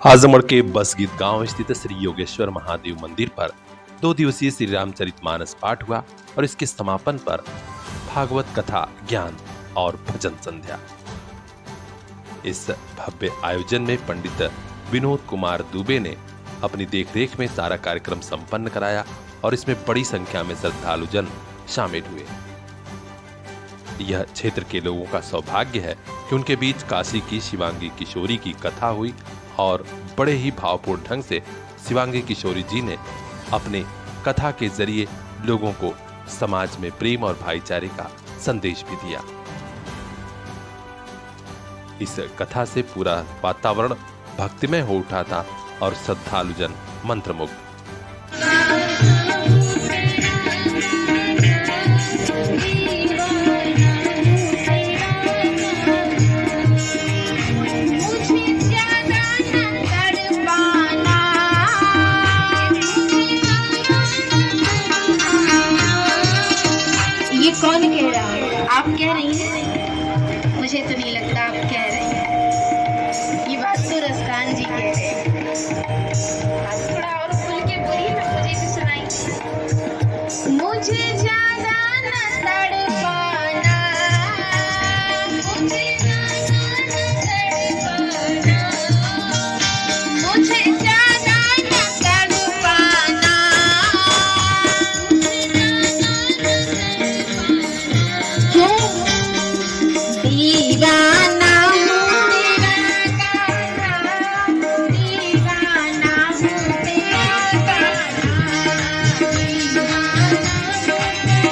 आजमगढ़ के बसगीत गांव स्थित श्री योगेश्वर महादेव मंदिर पर 2 दिवसीय श्री रामचरितमानस पाठ हुआ और इसके समापन पर भागवत कथा, ज्ञान और भजन संध्या। इस भव्य आयोजन में पंडित विनोद कुमार दुबे ने अपनी देखरेख में सारा कार्यक्रम संपन्न कराया और इसमें बड़ी संख्या में श्रद्धालुजन शामिल हुए। यह क्षेत्र के लोगों का सौभाग्य है कि उनके बीच काशी की शिवांगी किशोरी की कथा हुई और बड़े ही भावपूर्ण ढंग से शिवांगी किशोरी जी ने अपने कथा के जरिए लोगों को समाज में प्रेम और भाईचारे का संदेश भी दिया। इस कथा से पूरा वातावरण भक्तिमय हो उठा था और श्रद्धालुजन मंत्रमुग्ध। ये कौन कह रहा है? आप कह रही हैं? मुझे तो नहीं लगता आप कह रही हैं। ये बात तो रसकान जी कह रहे हैं। थोड़ा और खुल के बोलिए ना, मुझे भी सुनाइए। मुझे ज्यादा न तड़पाना, मुझे ज्यादा न तड़पाना, मुझे ज्यादा न तड़पाना, क्यों दीवाना हूँ तेरा गाना, दीवाना हूँ तेरा गाना, दीवाना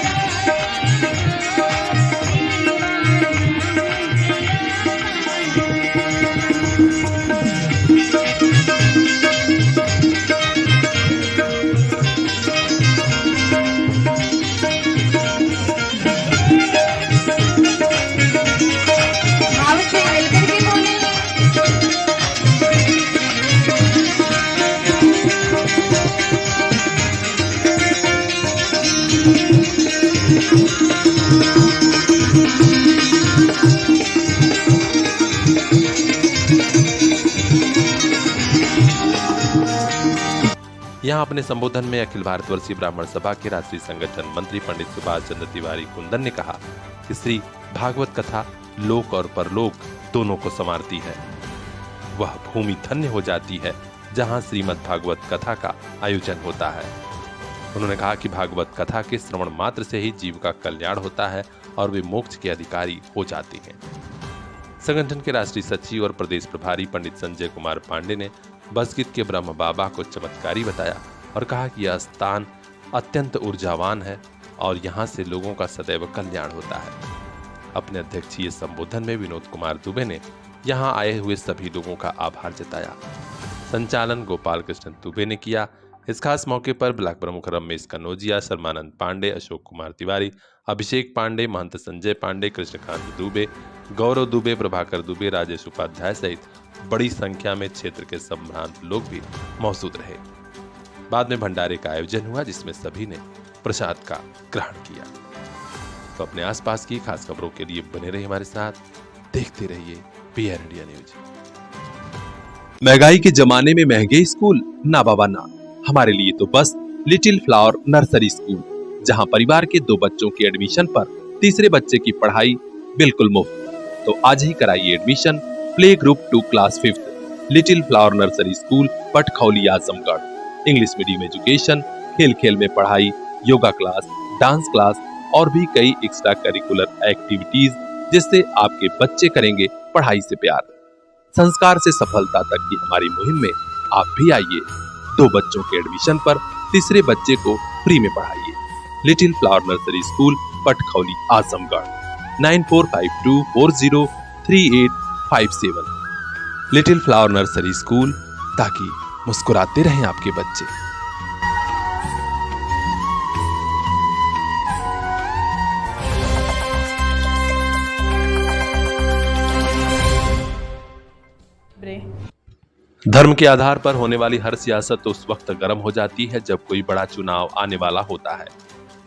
भाव से मिलकर के बोलेंगे। यहाँ अपने संबोधन में अखिल भारतवर्षीय ब्राह्मण सभा के राष्ट्रीय संगठन मंत्री पंडित सुभाष चंद्र तिवारी कुंदन ने कहा कि श्री भागवत कथा लोक और परलोक दोनों को संवारती है। वह भूमि धन्य हो जाती है जहाँ श्रीमद् भागवत कथा का आयोजन होता है। उन्होंने कहा कि भागवत कथा के श्रवण मात्र से ही जीव का कल्याण होता है और वे मोक्ष के अधिकारी हो जाते हैं। संगठन के राष्ट्रीय सचिव और प्रदेश प्रभारी पंडित संजय कुमार पांडे ने बसगीत के ब्रह्म बाबा को चमत्कारी बताया और कहा कि यह स्थान अत्यंत ऊर्जावान है और यहाँ से लोगों का सदैव कल्याण होता है। अपने अध्यक्षीय संबोधन में विनोद कुमार दुबे ने यहाँ आए हुए सभी लोगों का आभार जताया। संचालन गोपाल कृष्ण दुबे ने किया। इस खास मौके पर ब्लॉक प्रमुख रमेश कनौजिया, शर्मानंद पांडे, अशोक कुमार तिवारी, अभिषेक पांडे, महंत संजय पांडे, कृष्णकांत दुबे, गौरव दुबे, प्रभाकर दुबे, राजेश उपाध्याय सहित बड़ी संख्या में क्षेत्र के संभ्रांत लोग भी मौजूद रहे। बाद में भंडारे का आयोजन हुआ जिसमें सभी ने प्रसाद का ग्रहण किया। तो अपने आसपास की खास खबरों के लिए बने रहिए हमारे साथ, देखते रहिए पीआर इंडिया न्यूज। महंगाई के जमाने में महंगे स्कूल ना बाबा ना, हमारे लिए तो बस लिटिल फ्लावर नर्सरी स्कूल, जहां परिवार के 2 बच्चों के एडमिशन पर तीसरे बच्चे की पढ़ाई बिल्कुल मुफ्त। तो आज ही कराइए admission play group 2 class 5th little flower nursery school, Patkhauli, Azamgarh. English medium education, खेल खेल में पढ़ाई, योगा क्लास, डांस क्लास और भी कई एक्स्ट्रा करिकुलर एक्टिविटीज, जिससे आपके बच्चे करेंगे पढ़ाई से प्यार। संस्कार से सफलता तक की हमारी मुहिम में आप भी आइए। 2 बच्चों के एडमिशन पर तीसरे बच्चे को फ्री में पढ़ाइए। Little flower nursery school, Patkhauli, Azamgarh. 9452403857। Little flower nursery school, ताकि मुस्कुराते रहें आपके बच्चे। धर्म के आधार पर होने वाली हर सियासत उस वक्त गर्म हो जाती है जब कोई बड़ा चुनाव आने वाला होता है।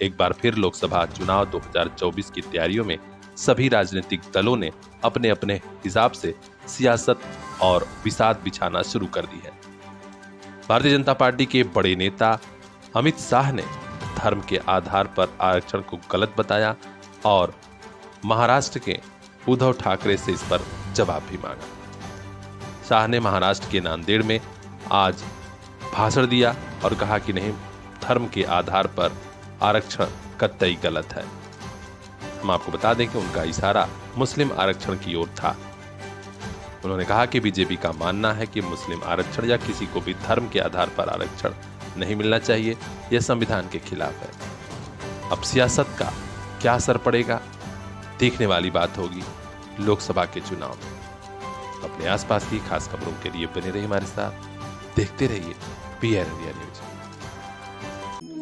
एक बार फिर लोकसभा चुनाव 2024 की तैयारियों में सभी राजनीतिक दलों ने अपने अपने हिसाब से सियासत और विषाद बिछाना शुरू कर दी है। भारतीय जनता पार्टी के बड़े नेता अमित शाह ने धर्म के आधार पर आरक्षण को गलत बताया और महाराष्ट्र के उद्धव ठाकरे से इस पर जवाब भी मांगा। शाह ने महाराष्ट्र के नांदेड़ में आज भाषण दिया और कहा कि नहीं, धर्म के आधार पर आरक्षण कतई गलत है। हम आपको बता दें कि उनका इशारा मुस्लिम आरक्षण की ओर था। उन्होंने कहा कि बीजेपी का मानना है कि मुस्लिम आरक्षण या किसी को भी धर्म के आधार पर आरक्षण नहीं मिलना चाहिए, यह संविधान के खिलाफ है। अब सियासत का क्या असर पड़ेगा, देखने वाली बात होगी लोकसभा के चुनाव में। अपने आसपास की खास खबरों के लिए बने रहिए हमारे साथ, देखते रहिए पीआर इंडिया न्यूज।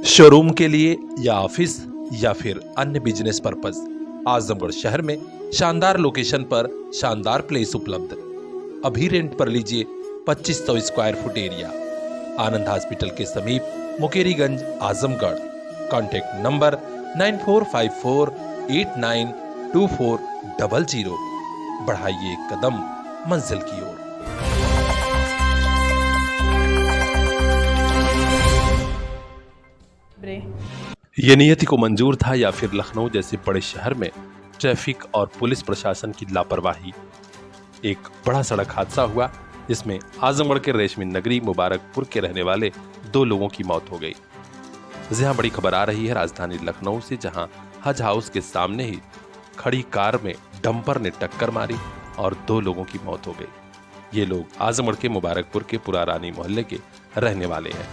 शोरूम के लिए या ऑफिस या फिर अन्य बिजनेस पर्पस, आजमगढ़ शहर में शानदार लोकेशन पर शानदार प्लेस उपलब्ध। अभी रेंट पर लीजिए 2500 स्क्वायर फुट एरिया, आनंद हॉस्पिटल के समीप, मुकेरीगंज, आजमगढ़। Contact number 9454892400। बढ़ाइए एक कदम मंजिल की ओर। ये नियति को मंजूर था या फिर लखनऊ जैसे बड़े शहर में ट्रैफिक और पुलिस प्रशासन की लापरवाही। एक बड़ा सड़क हादसा हुआ जिसमें आजमगढ़ के रेशमी नगरी मुबारकपुर के रहने वाले 2 लोगों की मौत हो गई। जहां बड़ी खबर आ रही है राजधानी लखनऊ से, जहां हज हाउस के सामने ही खड़ी कार में डंपर ने टक्कर मारी और 2 लोगों की मौत हो गई। ये लोग आजमगढ़ के मुबारकपुर के पुरारानी मोहल्ले के रहने वाले हैं।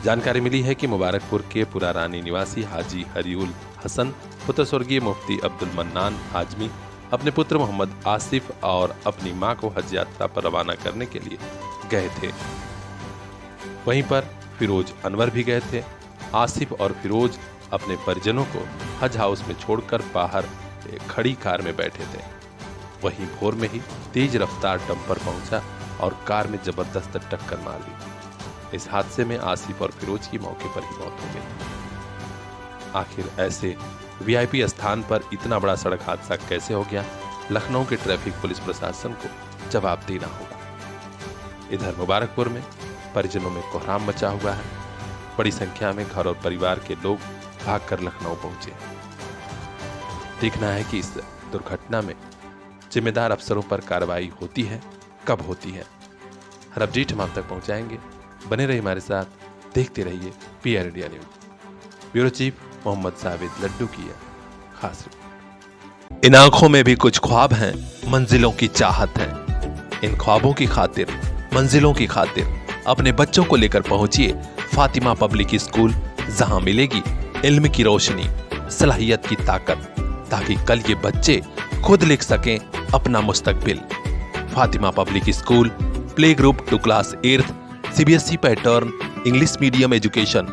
जानकारी मिली है कि मुबारकपुर के पुरारानी निवासी हाजी हरिउल हसन पुत्र स्वर्गीय मुफ्ती अब्दुल मन्नान आजमी अपने पुत्र मोहम्मद आसिफ और अपनी मां को हज यात्रा पर रवाना करने के लिए गए थे। वहीं पर फिरोज अनवर भी गए थे। आसिफ और फिरोज अपने परिजनों को हज हाउस में छोड़कर बाहर खड़ी कार में बैठे थे। वहीं भोर में ही तेज रफ्तार डंपर पहुंचा और कार में जबरदस्त टक्कर मार दी। इस हादसे में आसिफ और फिरोज की मौके पर ही मौत हो गई। आखिर ऐसे वीआईपी स्थान पर इतना बड़ा सड़क हादसा कैसे हो गया, लखनऊ के ट्रैफिक पुलिस प्रशासन को जवाब देना होगा। इधर मुबारकपुर में परिजनों में कोहराम मचा हुआ है। बड़ी संख्या में घर और परिवार के लोग भागकर लखनऊ पहुंचे। देखना है कि इस दुर्घटना में जिम्मेदार अफसरों पर कार्रवाई होती है, कब होती है। हर अपडेट हम आप तक पहुंचाएंगे। बने रहिए हमारे साथ, देखते रहिए PR India news. Bureau chief Mohammad Javed Laddu की है खास रिपोर्ट। इन आंखों में भी कुछ ख्वाब हैं, मंजिलों की चाहत है। इन ख्वाबों की खातिर, मंजिलों की खातिर अपने बच्चों को लेकर पहुंचिए फातिमा पब्लिक स्कूल, जहां मिलेगी इल्म की रोशनी, सलाहियत की ताकत, ताकि कल ये बच्चे खुद लिख सकें अपना मुस्तकबिल। Fatima public school, play group to class 8th, CBSE pattern, English medium education,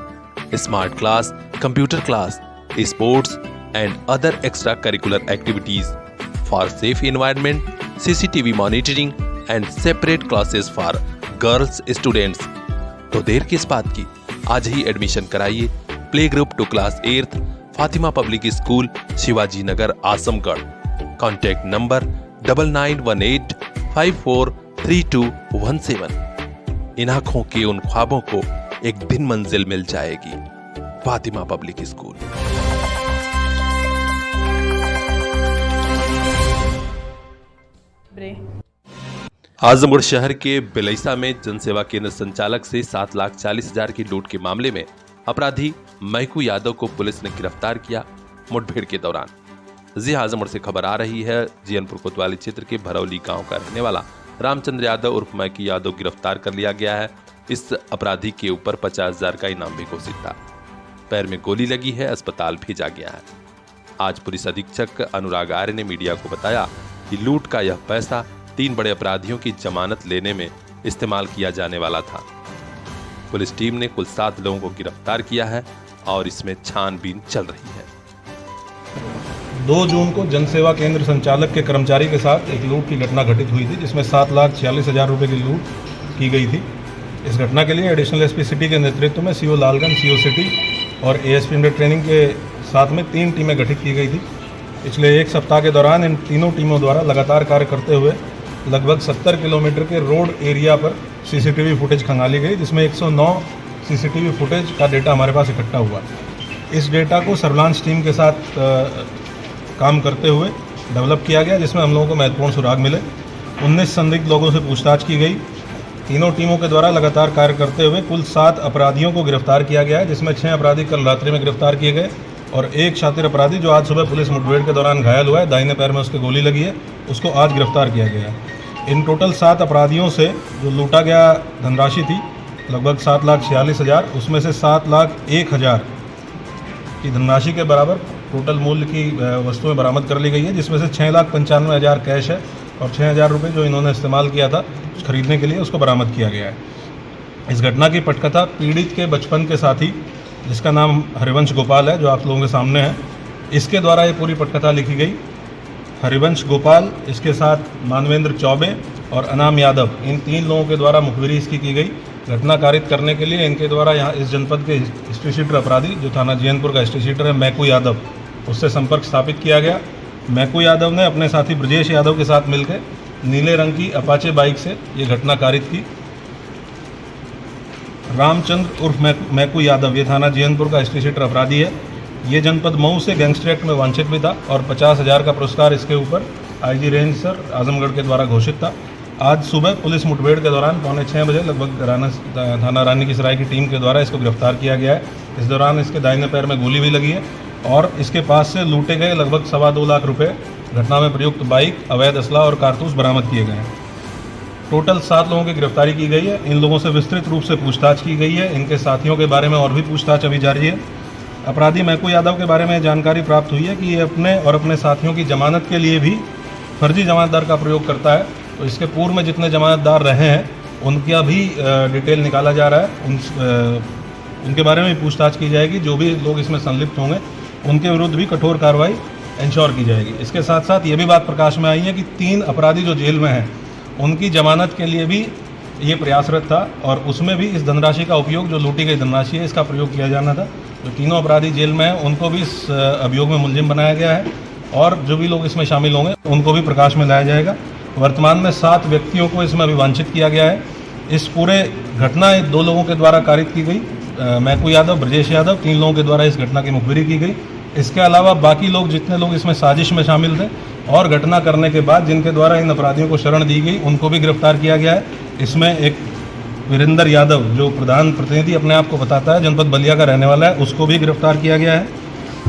smart class, computer class, sports and other extra curricular activities for safe environment, CCTV monitoring and separate classes for girls students. तो देर किस बात की, आज ही admission कराइए play group to class 8th, Fatima public school, Shivaji Nagar, Azamgarh. Contact number 9918543217। इन आंखों के उन ख्वाबों को एक दिन मंजिल मिल जाएगी। Fatima public school. आजमगढ़ शहर के बिलैसा में जनसेवा केंद्र संचालक से 7,40,000 की लूट के मामले में अपराधी महकू यादव को पुलिस ने गिरफ्तार किया मुठभेड़ के दौरान। जी आजमगढ़ से खबर आ रही है, जियनपुर कोतवाली क्षेत्र के भरौली गांव का रहने वाला रामचंद्र यादव उर्फ महकू यादव गिरफ्तार कर लिया गया है। इस अपराधी के ऊपर 50,000 का इनाम भी घोषित था। पैर में गोली लगी है, अस्पताल भेजा गया है। आज पुलिस अधीक्षक अनुराग आर्य ने मीडिया को बताया कि लूट का यह पैसा 3 बड़े अपराधियों की जमानत लेने में इस्तेमाल किया जाने वाला था। पुलिस टीम ने कुल 7 लोगों को गिरफ्तार किया है और इसमें छानबीन चल रही है। 2 जून को जनसेवा केंद्र संचालक के कर्मचारी के साथ एक लूट की घटना घटित हुई थी, जिसमें 7,46,000 रुपये की लूट की गई थी। इस घटना के लिए एडिशनल एसपी सिटी के नेतृत्व में सीओ लालगंज, सीओ सिटी और एएसपी इंडर ट्रेनिंग के साथ में 3 टीमें गठित की गई थी। पिछले 1 सप्ताह के दौरान इन तीनों टीमों द्वारा लगातार कार्य करते हुए लगभग 70 किलोमीटर के रोड एरिया पर सीसीटीवी फुटेज खंगाली गई, जिसमें 109 सीसीटीवी फुटेज का डेटा हमारे पास इकट्ठा हुआ। इस डेटा को सर्विलांस टीम के साथ काम करते हुए डेवलप किया गया, जिसमें हम लोगों को महत्वपूर्ण सुराग मिले। 19 संदिग्ध लोगों से पूछताछ की गई। तीनों टीमों के द्वारा लगातार कार्य करते हुए कुल 7 अपराधियों को गिरफ्तार किया गया है, जिसमें 6 अपराधी कल रात्रि में गिरफ्तार किए गए और एक शातिर अपराधी जो आज सुबह पुलिस मुठभेड़ के दौरान घायल हुआ है, दाहिने पैर में उसके गोली लगी है, उसको आज गिरफ्तार किया गया है। इन टोटल 7 अपराधियों से जो लूटा गया धनराशि थी लगभग 7,46,000, उसमें से 7,01,000 की धनराशि के बराबर टोटल मूल्य की वस्तुएं बरामद कर ली गई है, जिसमें से 6,95,000 कैश है और 6,000 रुपये जो इन्होंने इस्तेमाल किया था खरीदने के लिए, उसको बरामद किया गया है। इस घटना की पटकथा पीड़ित के बचपन के साथी, जिसका नाम हरिवंश गोपाल है, जो आप लोगों के सामने है, इसके द्वारा ये पूरी पटकथा लिखी गई। हरिवंश गोपाल, इसके साथ मानवेंद्र चौबे और अनाम यादव, इन 3 लोगों के द्वारा मुखबिरी इसकी की गई। घटना कारित करने के लिए इनके द्वारा यहाँ इस जनपद के हिस्ट्री शीटर अपराधी, जो थाना जैनपुर का हिस्ट्री शीटर है मैकू यादव, उससे संपर्क स्थापित किया गया। मैकू यादव ने अपने साथी ब्रजेश यादव के साथ मिलकर नीले रंग की अपाचे बाइक से ये घटना कारित की। रामचंद्र उर्फ मैकू यादव, ये थाना जैनपुर का हिस्ट्री शीटर अपराधी है। ये जनपद मऊ से गैंगस्टर एक्ट में वांछित भी था और 50,000 का पुरस्कार इसके ऊपर आईजी रेंज सर आजमगढ़ के द्वारा घोषित था। आज सुबह पुलिस मुठभेड़ के दौरान 5:45 बजे लगभग थाना रानी की सराय की टीम के द्वारा इसको गिरफ्तार किया गया है। इस दौरान इसके दाहिने पैर में गोली भी लगी है और इसके पास से लूटे गए लगभग 2.25 लाख रुपए, घटना में प्रयुक्त बाइक, अवैध असला और कारतूस बरामद किए गए हैं। टोटल 7 लोगों की गिरफ्तारी की गई है। इन लोगों से विस्तृत रूप से पूछताछ की गई है। इनके साथियों के बारे में और भी पूछताछ अभी जारी है। अपराधी मैकू यादव के बारे में जानकारी प्राप्त हुई है कि ये अपने और अपने साथियों की जमानत के लिए भी फर्जी जमानतदार का प्रयोग करता है। तो इसके पूर्व में जितने जमानतदार रहे हैं उनका भी डिटेल निकाला जा रहा है। उनके बारे में भी पूछताछ की जाएगी। जो भी लोग इसमें संलिप्त होंगे उनके विरुद्ध भी कठोर कार्रवाई इंश्योर की जाएगी। इसके साथ साथ ये भी बात प्रकाश में आई है कि 3 अपराधी जो जेल में हैं उनकी जमानत के लिए भी ये प्रयासरत था और उसमें भी इस धनराशि का उपयोग, जो लूटी गई धनराशि है, इसका प्रयोग किया जाना था। जो तीनों अपराधी जेल में हैं उनको भी इस अभियोग में मुलजिम बनाया गया है और जो भी लोग इसमें शामिल होंगे उनको भी प्रकाश में लाया जाएगा। वर्तमान में 7 व्यक्तियों को इसमें अभिवांछित किया गया है। इस पूरे घटना 2 लोगों के द्वारा कारित की गई, मैकू यादव, ब्रजेश यादव, 3 लोगों के द्वारा इस घटना की मुखबिरी की गई। इसके अलावा बाकी लोग, जितने लोग इसमें साजिश में शामिल थे और घटना करने के बाद जिनके द्वारा इन अपराधियों को शरण दी गई, उनको भी गिरफ्तार किया गया है। इसमें एक वीरेंद्र यादव, जो प्रधान प्रतिनिधि अपने आप को बताता है, जनपद बलिया का रहने वाला है, उसको भी गिरफ्तार किया गया है।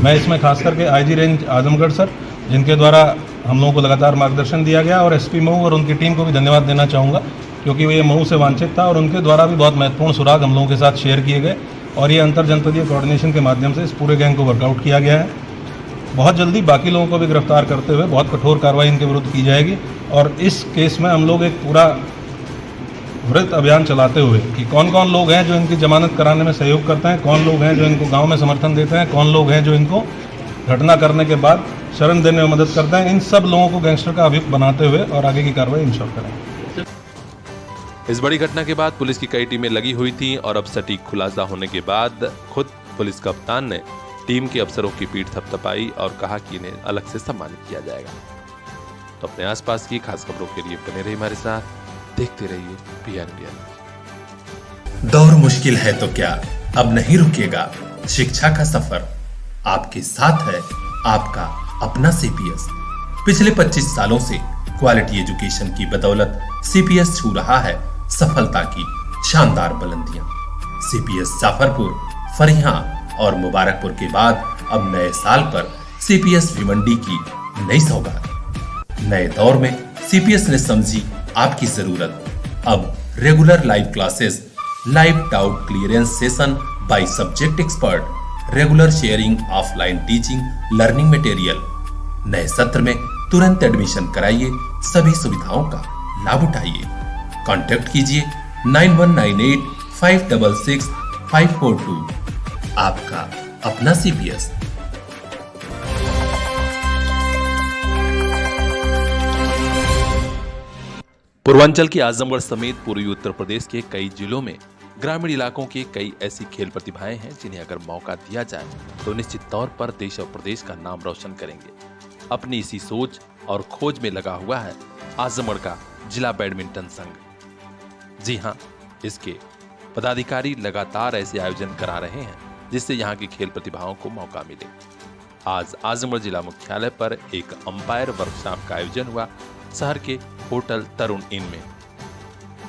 मैं इसमें खास करके आईजी रेंज आजमगढ़ सर, जिनके द्वारा हम लोगों को लगातार मार्गदर्शन दिया गया, और एसपी मऊ और उनकी टीम को भी धन्यवाद देना चाहूँगा, क्योंकि ये मऊ से वांछित था और उनके द्वारा भी बहुत महत्वपूर्ण सुराग हम लोगों के साथ शेयर किए गए और ये अंतर जनपदीय कोऑर्डिनेशन के माध्यम से इस पूरे गैंग को वर्कआउट किया गया है। बहुत जल्दी बाकी लोगों को भी गिरफ्तार करते हुए बहुत कठोर कार्रवाई इनके विरुद्ध की जाएगी और इस केस में हम लोग एक पूरा वृत्त अभियान चलाते हुए कि कौन कौन लोग हैं जो इनकी जमानत कराने में सहयोग करते हैं, कौन लोग हैं जो इनको गांव में समर्थन देते हैं, कौन लोग हैं जो इनको घटना करने के बाद शरण देने में मदद करते हैं, इन सब लोगों को गैंगस्टर का अभियुक्त बनाते हुए और आगे की कार्रवाई इंश्योर करें। इस बड़ी घटना के बाद पुलिस की कई टीमें लगी हुई थीं और अब सटीक खुलासा होने के बाद खुद पुलिस कप्तान ने टीम के अफसरों की पीठ थपथपाई और कहा कि इन्हें अलग से सम्मानित किया जाएगा। तो अपने आसपास की खास खबरों के लिए बने रहिए हमारे साथ, देखते रहिए पीआर इंडिया। दौर मुश्किल है तो क्या, अब नहीं रुकेगा शिक्षा का सफर। आपके साथ है आपका अपना सीपीएस। पिछले 25 सालों से क्वालिटी एजुकेशन की बदौलत सीपीएस छू रहा है सफलता की शानदार बुलंदियां। सीपीएस जाफरपुर, फरियां और मुबारकपुर के बाद अब नए साल पर सीपीएस भिवंडी की नई सौगात। नए दौर में सीपीएस ने समझी आपकी जरूरत। अब regular live classes, live doubt clearance session by subject expert, regular sharing, offline teaching, learning material. नए सत्र में तुरंत एडमिशन कराइए, सभी सुविधाओं का लाभ उठाइए। कांटेक्ट कीजिए 9198 566 542। आपका अपना सीपीएस। पूर्वांचल के आजमगढ़ समेत पूर्वी उत्तर प्रदेश के कई जिलों में ग्रामीण इलाकों की कई ऐसी खेल प्रतिभाएं हैं जिन्हें अगर मौका दिया जाए तो निश्चित तौर पर देश और प्रदेश का नाम रोशन करेंगे। अपनी इसी सोच और खोज में लगा हुआ है आजमगढ़ का जिला बैडमिंटन संघ। जी हां, इसके पदाधिकारी लगातार ऐसे आयोजन करा रहे हैं जिससे यहां की खेल प्रतिभाओं को मौका मिले। आज आजमगढ़ जिला मुख्यालय पर एक अंपायर वर्कशॉप का आयोजन हुआ शहर के होटल तरुण इन में।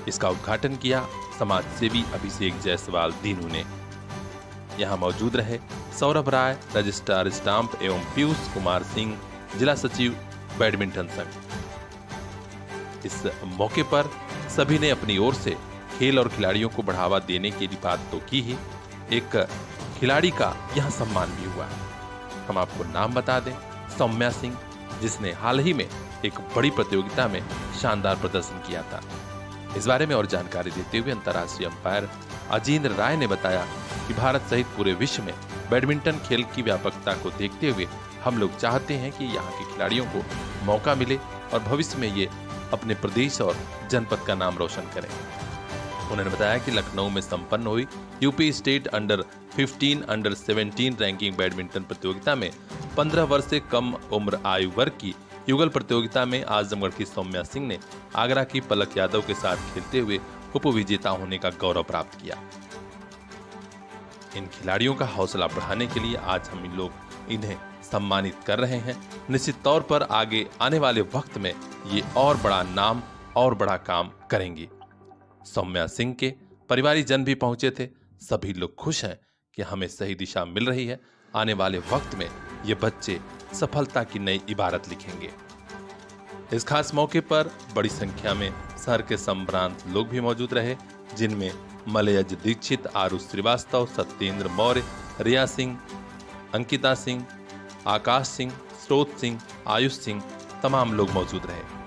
इसका उद्घाटन किया समाज सेवी अभिषेक जायसवाल दीनू ने। यहां मौजूद रहे सौरभ राय, रजिस्ट्रार स्टाम्प एवं पीयूष कुमार सिंह, जिला सचिव बैडमिंटन संघ। इस मौके पर सभी ने अपनी ओर से खेल और खिलाड़ियों को बढ़ावा देने की बात तो की ही, एक खिलाड़ी का यहां सम्मान भी हुआ। हम आपको नाम बता दें, सौम्या सिंह, जिसने हाल ही में एक बड़ी प्रतियोगिता में शानदार प्रदर्शन किया था। इस बारे में और जानकारी देते हुए अंतर्राष्ट्रीय अंपायर अजींद्र राय ने बताया कि भारत सहित पूरे विश्व में बैडमिंटन खेल की व्यापकता को देखते हुए हम लोग चाहते हैं कि यहाँ के खिलाड़ियों को मौका मिले और भविष्य में ये अपने प्रदेश और जनपद का नाम रोशन करें। उन्होंने बताया कि लखनऊ में संपन्न हुई UP state under 15 under 17 ranking badminton प्रतियोगिता में 15 वर्ष से कम उम्र आयु वर्ग की युगल प्रतियोगिता में आजमगढ़ की सौम्या सिंह ने आगरा की पलक यादव के साथ खेलते हुए उपविजेता होने का गौरव प्राप्त किया। इन खिलाड़ियों का हौसला बढ़ाने के लिए आज हम इन लोग इन्हें सम्मानित कर रहे हैं। निश्चित तौर पर आगे आने वाले वक्त में ये और बड़ा नाम और बड़ा काम करेंगी। सौम्या सिंह के परिवारी जन भी पहुंचे थे। सभी लोग खुश हैं कि हमें सही दिशा मिल रही है। आने वाले वक्त में ये बच्चे सफलता की नई इबारत लिखेंगे। इस खास मौके पर बड़ी संख्या में शहर के संभ्रांत लोग भी मौजूद रहे, जिनमें मलयज दीक्षित, आरुष श्रीवास्तव, सत्येंद्र मौर्य, रिया सिंह, अंकिता सिंह, आकाश सिंह, स्रोत सिंह, आयुष सिंह तमाम लोग मौजूद रहे।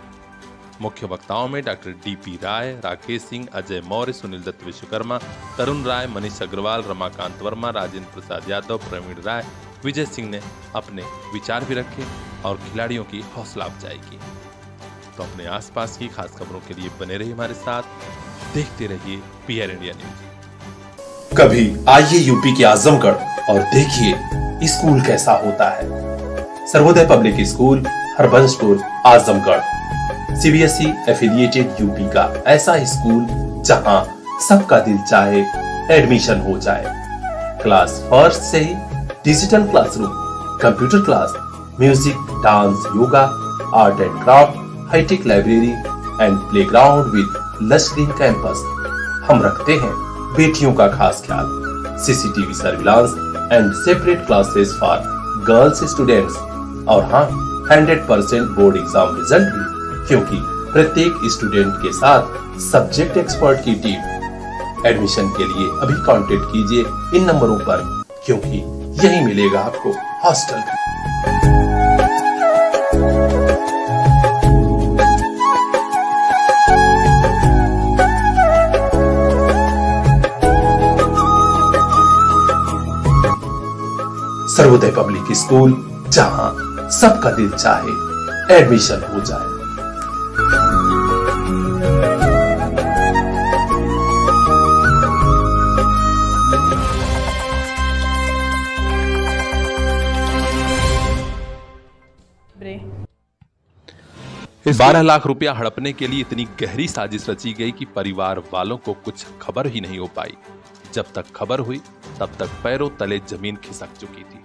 मुख्य वक्ताओं में डॉक्टर डीपी राय, राकेश सिंह, अजय मौर्य, सुनील दत्त विश्वकर्मा, तरुण राय, मनीष अग्रवाल, रमाकांत वर्मा, राजेंद्र प्रसाद यादव, प्रवीण राय, विजय सिंह ने अपने विचार भी रखे और खिलाड़ियों की हौसला अफजाई की। तो अपने आसपास की खास खबरों के लिए बने रहिए हमारे साथ, देखते रहिए पीआर इंडिया न्यूज। कभी आइए यूपी के आजमगढ़ और देखिए स्कूल कैसा होता है। Sarvodaya public school, Harbanspur, Azamgarh, CBSE affiliated UP का ऐसा स्कूल जहां सबका दिल चाहे एडमिशन हो जाए। क्लास फर्स्ट से ही digital classroom, computer class, music, dance, yoga, art and craft, hi-tech library and playground with lush green campus. हम रखते हैं बेटियों का खास ख्याल। CCTV surveillance and separate classes for girls students. और हाँ, 100% बोर्ड एग्जाम रिजल्ट भी, क्योंकि प्रत्येक स्टूडेंट के साथ सब्जेक्ट एक्सपर्ट की टीम। एडमिशन के लिए अभी कांटेक्ट कीजिए इन नंबरों पर, क्योंकि यही मिलेगा आपको हॉस्टल भी। सर्वोदय पब्लिक स्कूल, जहां सबका दिल चाहे एडमिशन हो जाए। इस 12 लाख रुपया हड़पने के लिए इतनी गहरी साजिश रची गई कि परिवार वालों को कुछ खबर ही नहीं हो पाई। जब तक खबर हुई तब तक पैरों तले जमीन खिसक चुकी थी।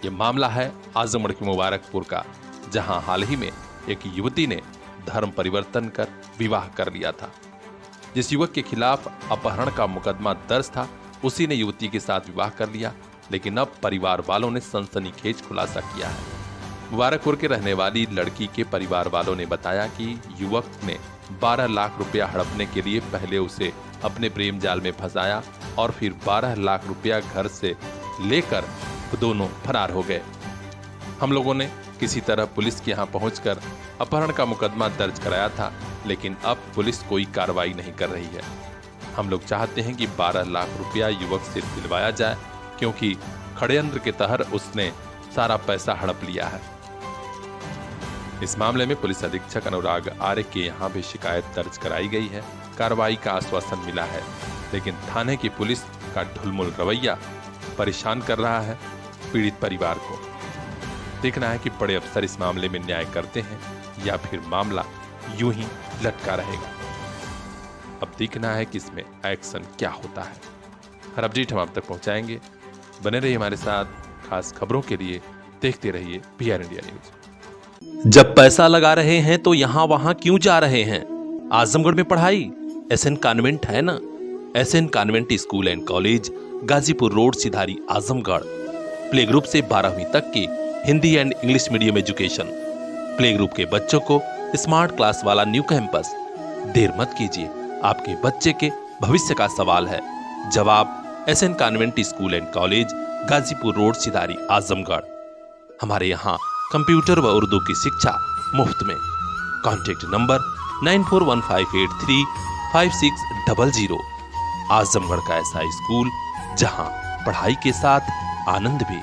यह मामला है आजमगढ़ के मुबारकपुर का, जहां हाल ही में एक युवती ने धर्म परिवर्तन कर विवाह कर लिया था। जिस युवक के खिलाफ अपहरण का मुकदमा दर्ज था, उसी ने युवती के साथ विवाह कर लिया। लेकिन अब परिवार वालों ने सनसनीखेज खुलासा किया है। मुबारकपुर के रहने वाली लड़की के परिवार वालों ने बताया कि युवक ने 12 लाख रुपया हड़पने के लिए पहले उसे अपने प्रेम जाल में फंसाया और फिर 12 लाख रुपया घर से लेकर दोनों फरार हो गए। हम लोगों ने किसी तरह पुलिस के यहाँ पहुंचकर अपहरण का मुकदमा दर्ज कराया था, लेकिन अब पुलिस कोई कार्रवाई नहीं कर रही है। हम लोग चाहते हैं कि 12 लाख रुपया युवक से दिलवाया जाए, क्योंकि षड्यंत्र के तहत उसने सारा पैसा हड़प लिया है। इस मामले में पुलिस अधीक्षक अनुराग आर्य के यहाँ भी शिकायत दर्ज कराई गई है। कार्रवाई का आश्वासन मिला है, लेकिन थाने की पुलिस का ढुलमुल रवैया परेशान कर रहा है पीड़ित परिवार को। देखना है कि बड़े अफसर इस मामले में न्याय करते हैं या फिर मामला यूं ही लटका रहेगा। अब देखना है कि इसमें एक्शन क्या होता है। हर अपडेट हम आप तक पहुंचाएंगे। बने रहिए हमारे साथ। खास खबरों के लिए देखते रहिए PR इंडिया न्यूज। जब पैसा लगा रहे हैं तो यहाँ वहां क्यों जा रहे हैं? आजमगढ़ में पढ़ाई SN कॉन्वेंट है ना। SN convent school and college, Ghazipur road, Sidhari, Azamgarh. Play group से 12वीं तक की Hindi and English medium education. Play group के बच्चों को स्मार्ट क्लास वाला न्यू कैंपस। देर मत कीजिए, आपके बच्चे के भविष्य का सवाल है। जवाब SN convent school and college, Ghazipur road, Sidhari, Azamgarh. हमारे यहाँ कंप्यूटर व उर्दू की शिक्षा मुफ्त में। Contact number 9415835600। आजमगढ़ का ऐसा स्कूल जहां पढ़ाई के साथ आनंद भी।